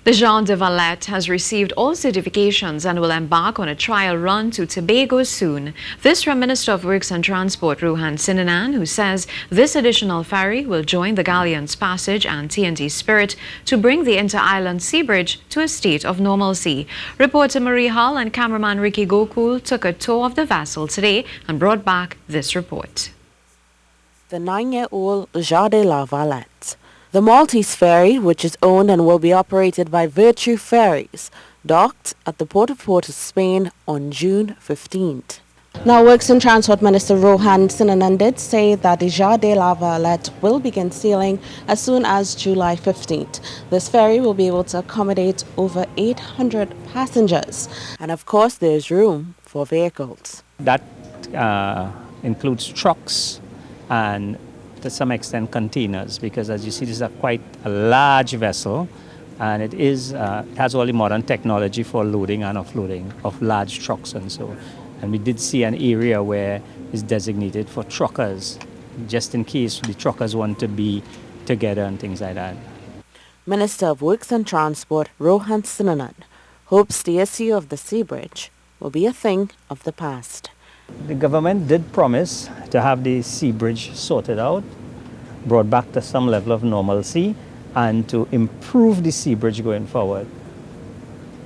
The Jean De La Valette has received all certifications and will embark on a trial run to Tobago soon. This from Minister of Works and Transport Rohan Sinanan, who says this additional ferry will join the Galleon's Passage and TNT Spirit to bring the inter-island sea bridge to a state of normalcy. Reporter Marie Hull and cameraman Gookool took a tour of the vessel today and brought back this report. The 9-year-old Jean De La Valette. The Maltese ferry, which is owned and will be operated by Virtue Ferries, docked at the port of Port of Spain on June 15th. Now, Works and Transport Minister Rohan Sinanan did say that the Jean De La Valette will begin sailing as soon as July 15th. This ferry will be able to accommodate over 800 passengers. And of course, there's room for vehicles. That includes trucks and to some extent containers, because as you see, this is quite a large vessel, and it has all the modern technology for loading and offloading of large trucks and so. And we did see an area where it's designated for truckers, just in case the truckers want to be together and things like that. Minister of Works and Transport Rohan Sinanan hopes the issue of the sea bridge will be a thing of the past. The government did promise to have the sea bridge sorted out, brought back to some level of normalcy, and to improve the sea bridge going forward.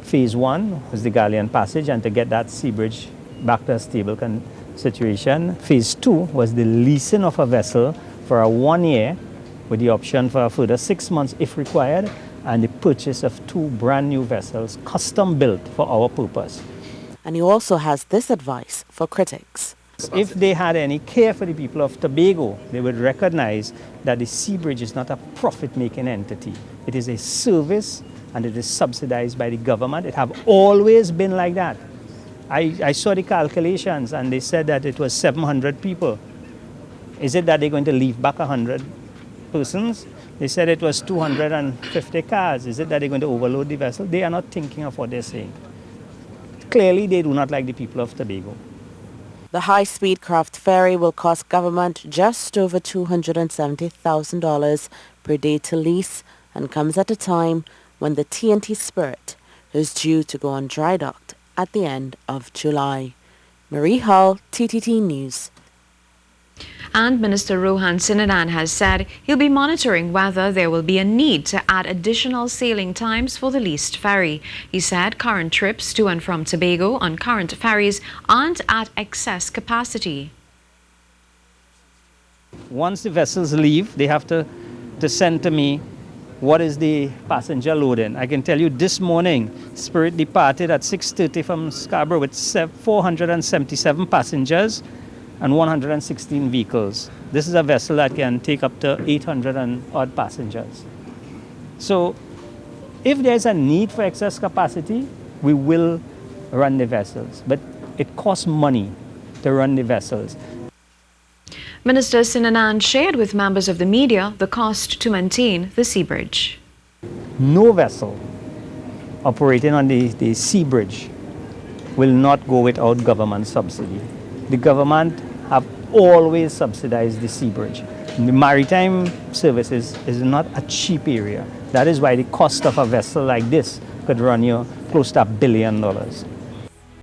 Phase 1 was the Galleon passage, and to get that sea bridge back to a stable situation. Phase 2 was the leasing of a vessel for 1 year with the option for a further 6 months if required, and the purchase of 2 brand new vessels custom built for our purpose. And he also has this advice for critics. If they had any care for the people of Tobago, they would recognize that the sea bridge is not a profit-making entity. It is a service, and it is subsidized by the government. It have always been like that. I saw the calculations, and they said that it was 700 people. Is it that they're going to leave back 100 persons? They said it was 250 cars. Is it that they're going to overload the vessel? They are not thinking of what they're saying. Clearly, they do not like the people of Tobago. The high-speed craft ferry will cost government just over $270,000 per day to lease, and comes at a time when the TNT Spirit is due to go on dry dock at the end of July. Marie Hull, TTT News. And Minister Rohan Sinanan has said he'll be monitoring whether there will be a need to add additional sailing times for the leased ferry. He said current trips to and from Tobago on current ferries aren't at excess capacity. Once the vessels leave, they have to send to me what is the passenger loading. I can tell you this morning, Spirit departed at 6:30 from Scarborough with 477 passengers and 116 vehicles. This is a vessel that can take up to 800 and odd passengers. So if there's a need for excess capacity, we will run the vessels, but it costs money to run the vessels. Minister Sinanan shared with members of the media the cost to maintain the sea bridge. No vessel operating on the sea bridge will not go without government subsidy. The government have always subsidized the sea bridge. The maritime services is not a cheap area. That is why the cost of a vessel like this could run you close to $1 billion.